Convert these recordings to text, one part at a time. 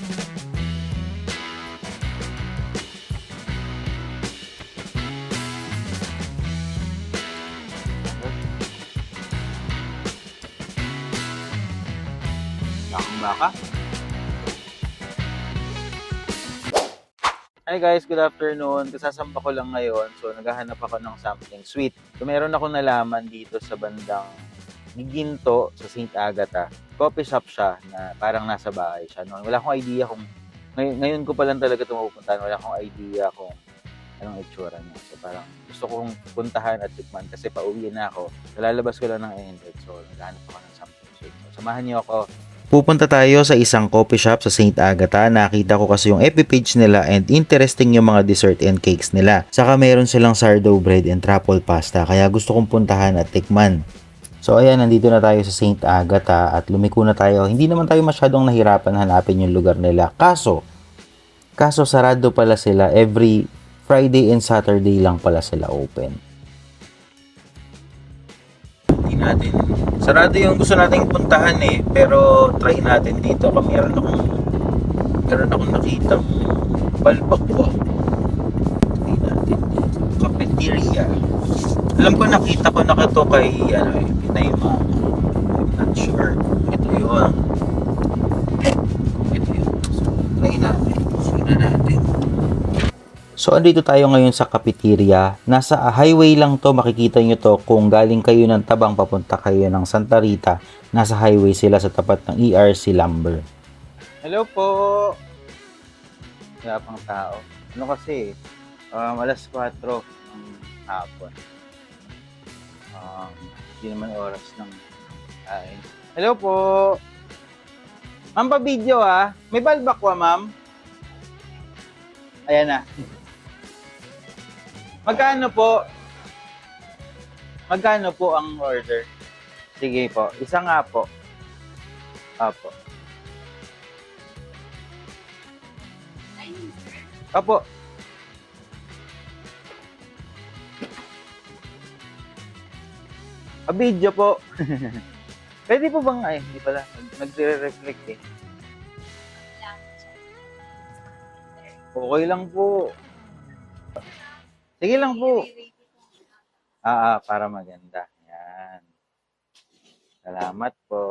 Bakang baka. Hi guys, good afternoon. Kasasamba ko lang ngayon. So, naghahanap ako ng something sweet. So, meron ako nalaman dito sa bandang Giginto sa St. Agatha. Coffee shop siya na parang nasa bahay siya. No? Wala akong idea kung... Ngayon ko pa lang talaga tumupuntahan. Wala akong idea kung anong itsura niya. So, parang gusto kong puntahan at tikman kasi pauwi na ako. Lalabas ko lang ng Enred. So, naghahanap ako ng something sweet. So, samahan niyo ako. Pupunta tayo sa isang coffee shop sa St. Agatha. Nakita ko kasi yung FB page nila and interesting yung mga dessert and cakes nila. Saka meron silang sourdough bread and truffle pasta kaya gusto kong puntahan at tikman. So ayan, nandito na tayo sa St. Agatha at lumiko na tayo. Hindi naman tayo masyadong nahirapan hanapin yung lugar nila. Kaso sarado pala sila every Friday and Saturday lang pala sila open. Hindi natin. Sarado yung gusto nating puntahan eh. Pero try natin dito. Meron akong nakitang balbakwa. Try natin dito. Cafeteria. Alam ko nakita ko na ito kay Pinay Mama. I'm not sure. Ito yun. So, try natin. Suna natin. So andito tayo ngayon sa cafeteria. Nasa highway lang to, makikita nyo to kung galing kayo ng Tabang papunta kayo ng Santa Rita. Nasa highway sila sa tapat ng ERC Lumber. Hello po. Wala pang tao. Ano kasi, alas 4 ng hapon. Hindi naman oras ng kain. Hello po. Ma'am, pa-video ah. May balbakwa, ma'am? Ayan na. Magkano po? Magkano po ang order? Sige po. Isa nga po. Apo. Apo. Video po. Pwede po bang, ay, hindi pala. Nagre-reflect eh. Okay lang po. Sige lang po. Para maganda. Yan. Salamat po.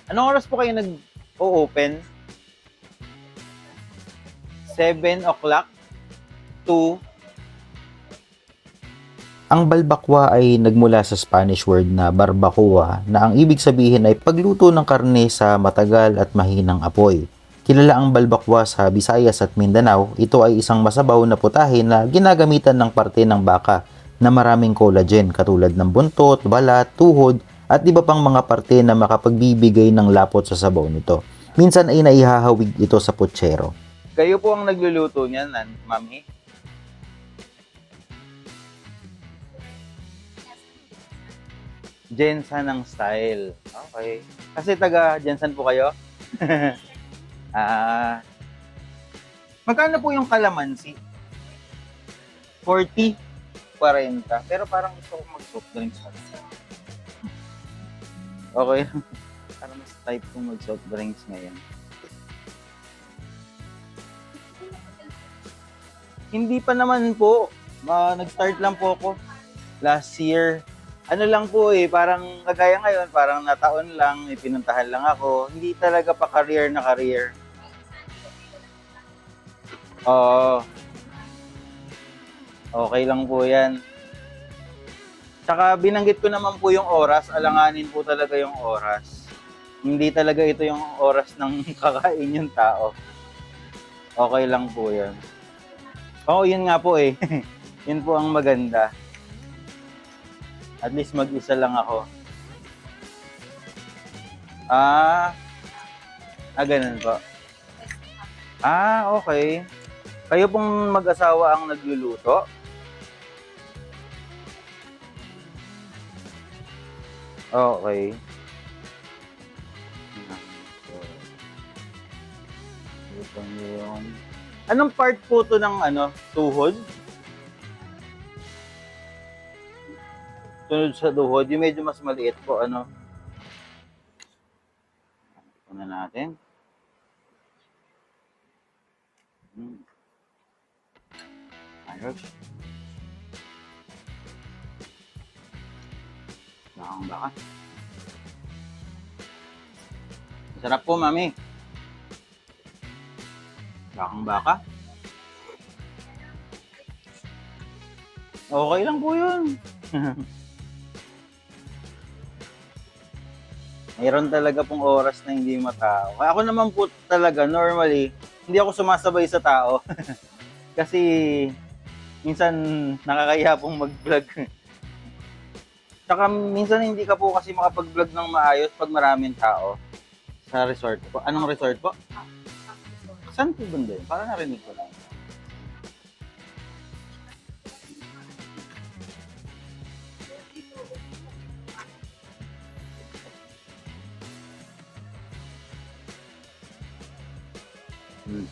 Anong oras po kayo nag-o-open? 7 o'clock to... Ang balbakwa ay nagmula sa Spanish word na barbacoa na ang ibig sabihin ay pagluto ng karne sa matagal at mahinang apoy. Kilala ang balbakwa sa Visayas at Mindanao. Ito ay isang masabaw na putahe na ginagamitan ng parte ng baka na maraming collagen katulad ng buntot, balat, tuhod at iba pang mga parte na makapagbibigay ng lapot sa sabaw nito. Minsan ay naihahawig ito sa putsero. Kayo po ang nagluluto niyan, mami? Jensan ng style. Okay. Kasi taga Jensan po kayo? Magkano po yung kalamansi? 40? 40. Pero parang gusto ko mag-soft drinks. Okay. Parang mas type kong mag-soft drinks ngayon. Hindi pa naman po. Nag-start lang po ako last year. Ano lang po eh, parang kagaya ngayon, parang nataon lang, pinuntahan lang ako. Hindi talaga pa career na career. Oo. Okay lang po yan. Tsaka binanggit ko naman po yung oras, alanganin po talaga yung oras. Hindi talaga ito yung oras ng kakain yung tao. Okay lang po yan. Oo, yun nga po eh. Yun po ang maganda. At least mag-isa lang ako. Ganun po. Okay. Kayo pong mag-asawa ang nagluluto? Okay. Anong part po to ng tuhod? Tunod sa tuhod, yung medyo mas maliit po, Una natin. Ayos. Bakang baka. Masarap po, mami. Bakang baka. Okay lang po yun. Mayroon talaga pong oras na hindi matao. Kaya ako naman po talaga, normally, hindi ako sumasabay sa tao. Kasi, minsan, nakakaya pong mag-vlog. Tsaka, minsan hindi ka po kasi makapag-vlog ng maayos pag maraming tao sa resort po. Anong resort po? Saan po banda yun? Parang narinig ko lang. Hmm.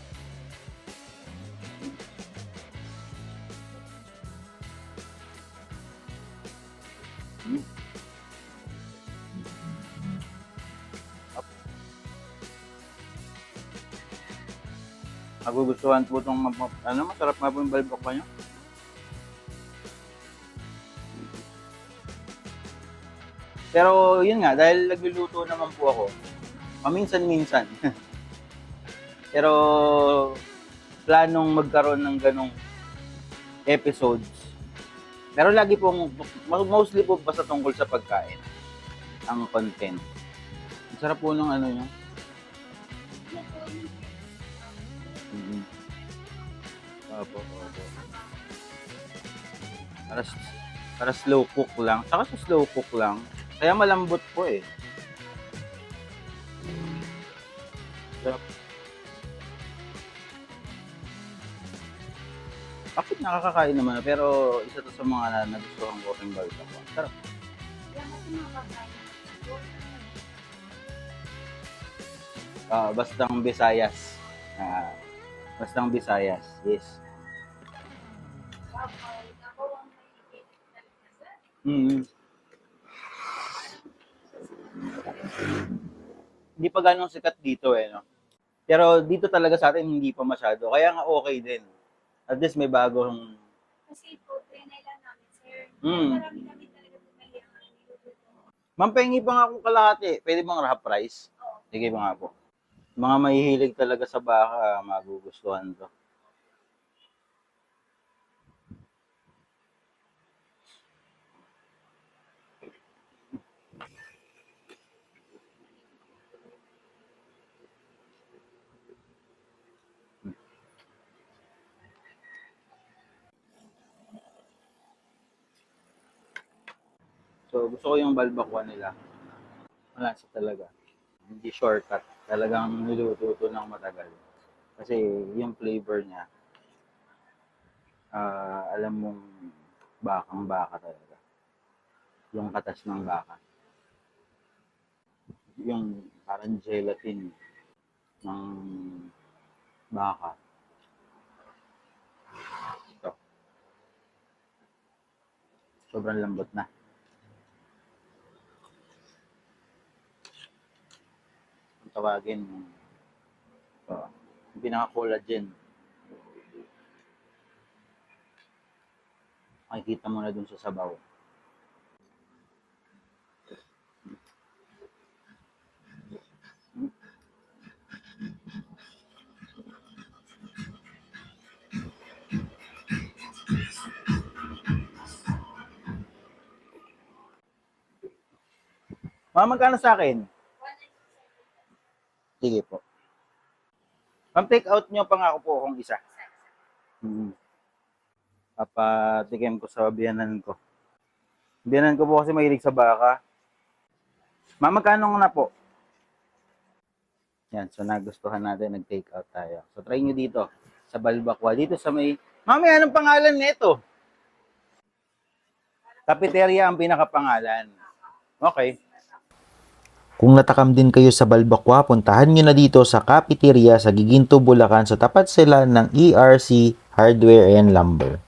Hmm. Magugustuhan po itong masarap nga po yung balbakwa nyo. Pero yun nga, dahil nagluluto naman po ako, paminsan-minsan. Pero planong magkaroon ng ganong episodes. Pero lagi pong, mostly po basta tungkol sa pagkain ang content. Ang sarap po ng ano nyo. Mm-hmm. Opo. Para slow cook lang. Saka sa slow cook lang. Kaya malambot po eh. Sarap. Bakit nakakakain naman, pero isa to sa mga nagustuhan ko rin balbakwa. Sarap. Bastang Visayas. Bastang Visayas. Yes. Hindi pa ganong sikat dito eh, no? Pero dito talaga sa atin hindi pa masyado. Kaya nga okay din. At least may bagong... Kasi po, trinay lang namin, sir. Mm. Marami kami talaga bumili ang mga niluto. Ma'am, pahingi pa nga akong kalahati. Pwede bang half price? Oo. Sige pa nga po. Mga mahihilig talaga sa baka, magugustuhan to. So, gusto ko yung balbakwa nila. Malasa talaga. Hindi shortcut. Talagang niluto to ng matagal. Kasi yung flavor niya, alam mong bakang baka talaga. Yung katas ng baka. Yung parang gelatin ng baka. Ito. Sobrang lambot na. Ang tawagin yung pinaka-collagen. Makikita mo na dun sa sabaw. Ma'am, magkano sa akin? Sige po. Ma'am, take out nyo pa nga ako po kung isa. Papatikim ko sa biyanan ko. Biyanan ko po kasi mahilig sa baka. Ma'am, magkano na po? Yan, so nagustuhan natin, nag-take out tayo. So try nyo dito, sa balbakwa. Dito sa may... Mami, anong pangalan nito? Cafeteria ang pinakapangalan. Okay. Kung natakam din kayo sa balbakwa, puntahan nyo na dito sa Cafeteria sa Giginto, Bulacan sa tapat sila ng ERC Hardware and Lumber.